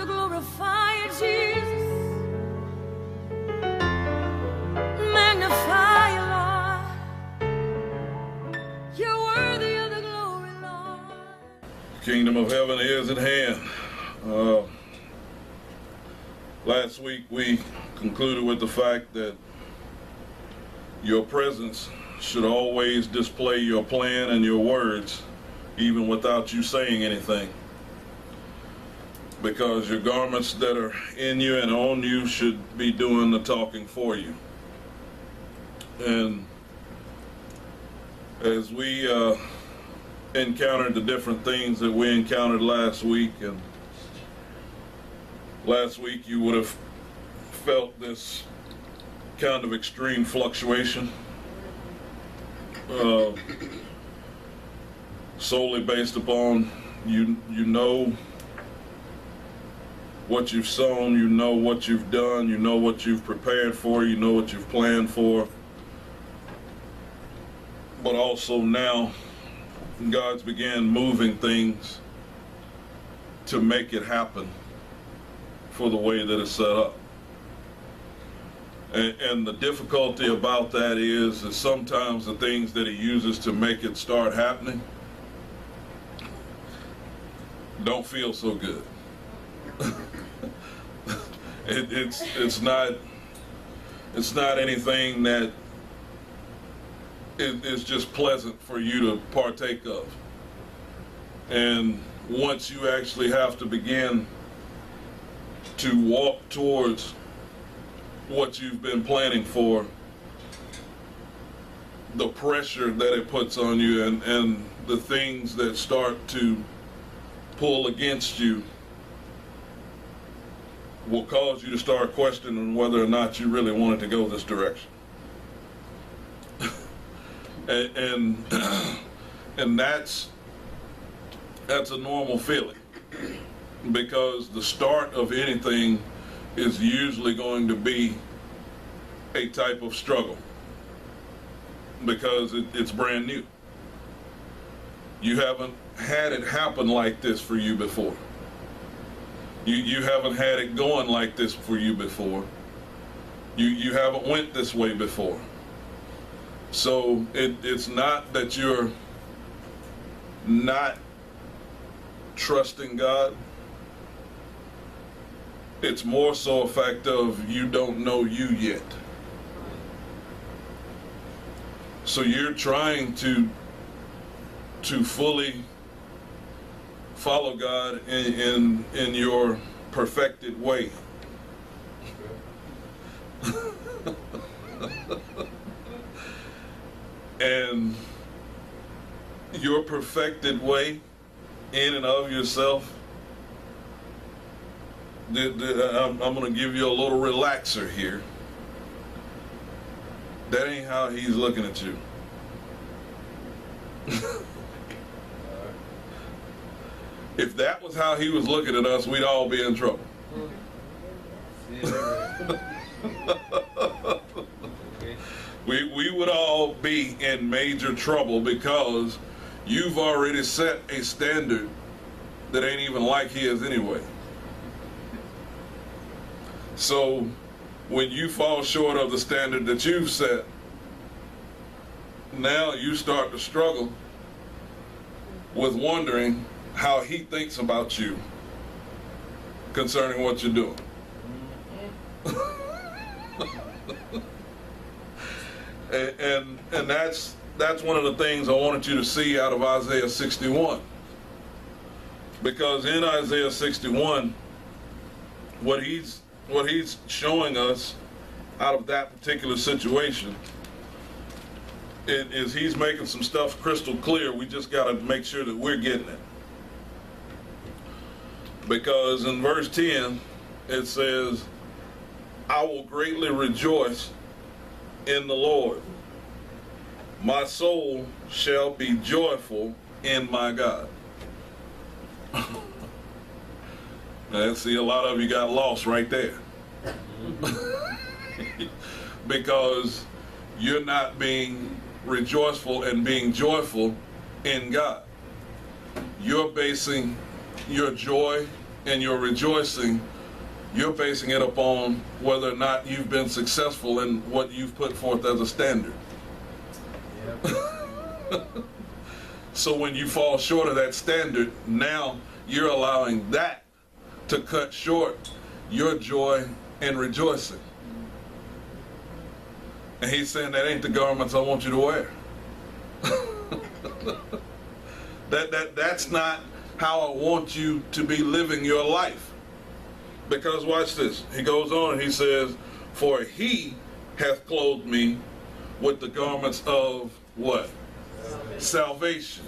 glorify you, Jesus. Magnify you, Lord. You're worthy of the glory, Lord. The kingdom of heaven is at hand. Last week we concluded with the fact that your presence should always display your plan and your words, even without you saying anything. Because your garments that are in you and on you should be doing the talking for you. And as we encountered the different things that we encountered last week, and last week you would have felt this kind of extreme fluctuation, solely based upon you know what you've sown, you know what you've done, you know what you've prepared for, you know what you've planned for. But also now, God's began moving things to make it happen for the way that it's set up. And the difficulty about that is sometimes the things that He uses to make it start happening don't feel so good. It's not anything that is just pleasant for you to partake of. And once you actually have to begin to walk towards what you've been planning for, the pressure that it puts on you and the things that start to pull against you will cause you to start questioning whether or not you really wanted to go this direction. and that's a normal feeling, because the start of anything is usually going to be a type of struggle, because it's brand new. You haven't had it happen like this for you before. You haven't had it going like this for you before. You haven't went this way before. So it's not that you're not trusting God. It's more so a fact of you don't know you yet. So you're trying to fully follow God in your perfected way. And your perfected way in and of yourself, I'm going to give you a little relaxer here. That ain't how He's looking at you. If that was how He was looking at us, we'd all be in trouble. We would all be in major trouble, because you've already set a standard that ain't even like His anyway. So when you fall short of the standard that you've set, now you start to struggle with wondering how He thinks about you concerning what you're doing. and that's one of the things I wanted you to see out of Isaiah 61. Because in Isaiah 61, what he's showing us out of that particular situation is He's making some stuff crystal clear. We just got to make sure that we're getting it. Because in verse 10, it says, I will greatly rejoice in the Lord. My soul shall be joyful in my God. I see a lot of you got lost right there. Because you're not being rejoiceful and being joyful in God. You're basing your joy and your rejoicing, you're basing it upon whether or not you've been successful in what you've put forth as a standard. Yep. So when you fall short of that standard, now you're allowing that to cut short your joy and rejoicing. And he's saying that ain't the garments I want you to wear. That's not how I want you to be living your life. Because watch this. He goes on and he says, for he hath clothed me with the garments of what? Salvation.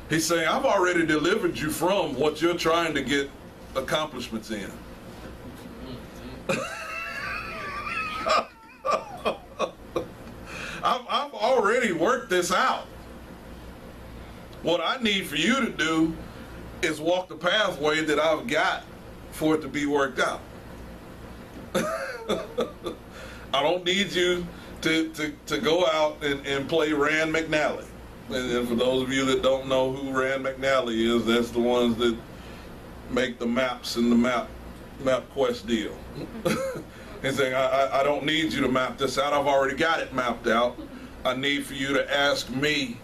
He's saying, I've already delivered you from what you're trying to get accomplishments in. I've already worked this out. What I need for you to do is walk the pathway that I've got for it to be worked out. I don't need you to go out and play Rand McNally. And for those of you that don't know who Rand McNally is, that's the ones that make the maps and the MapQuest deal. He's saying, I don't need you to map this out. I've already got it mapped out. I need for you to ask me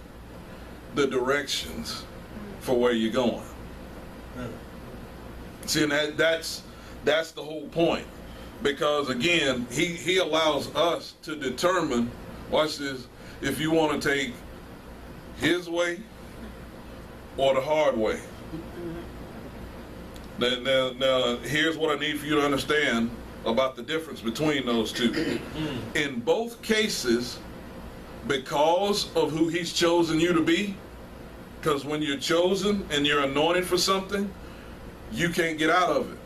the directions for where you're going. See, and that's the whole point. Because again, he allows us to determine, watch this, if you want to take his way or the hard way. Now, here's what I need for you to understand about the difference between those two. In both cases, because of who he's chosen you to be, because when you're chosen and you're anointed for something, you can't get out of it.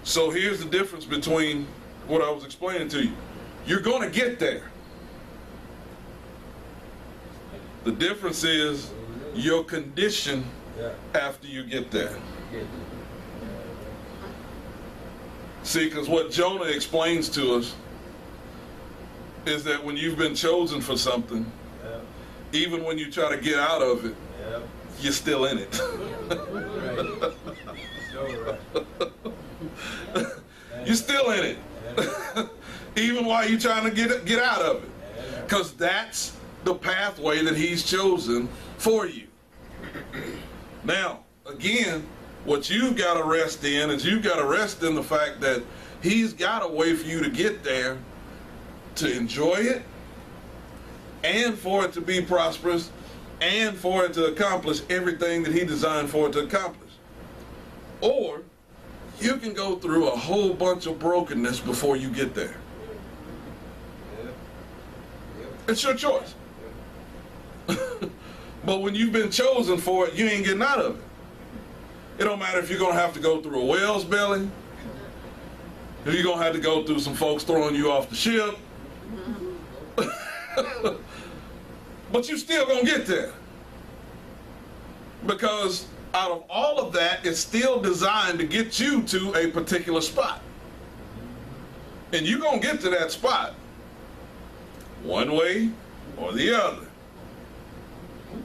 So here's the difference between what I was explaining to you. You're going to get there. The difference is your condition after you get there. See, because what Jonah explains to us is that when you've been chosen for something, even when you try to get out of it, you're still in it. You're still in it. Even while you're trying to get out of it. Because that's the pathway that he's chosen for you. Now, again, what you've got to rest in is you've got to rest in the fact that he's got a way for you to get there, to enjoy it, and for it to be prosperous, and for it to accomplish everything that he designed for it to accomplish. Or you can go through a whole bunch of brokenness before you get there. It's your choice. But when you've been chosen for it, you ain't getting out of it. It don't matter if you're going to have to go through a whale's belly, if you're going to have to go through some folks throwing you off the ship. But you still going to get there. Because out of all of that, it's still designed to get you to a particular spot. And you're going to get to that spot one way or the other.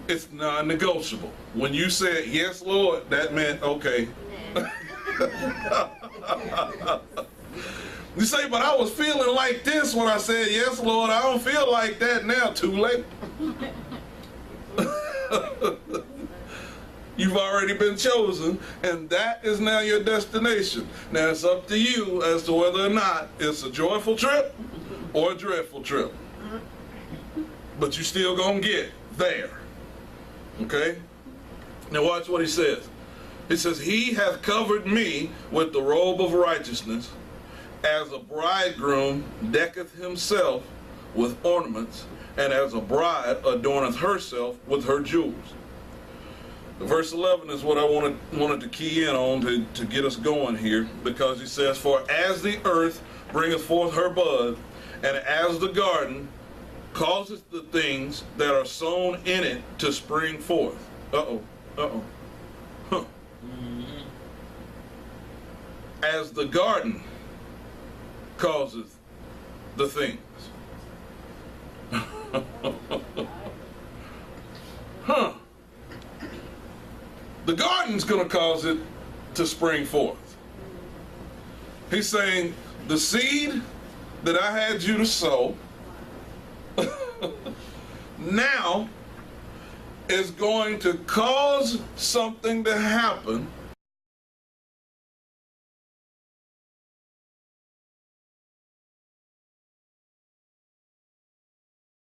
It's non-negotiable. When you said, yes, Lord, that meant, okay. You say, but I was feeling like this when I said, yes, Lord, I don't feel like that now. Too late. You've already been chosen, and that is now your destination. Now it's up to you as to whether or not it's a joyful trip or a dreadful trip. But you still gonna get there. Okay? Now watch what he says. He says, he hath covered me with the robe of righteousness, as a bridegroom decketh himself with ornaments, and as a bride adorneth herself with her jewels. Verse 11 is what I wanted to key in on to get us going here, because he says, for as the earth bringeth forth her bud, and as the garden causeth the things that are sown in it to spring forth. Huh. As the garden causeth the things. The garden's going to cause it to spring forth. He's saying, the seed that I had you to sow now is going to cause something to happen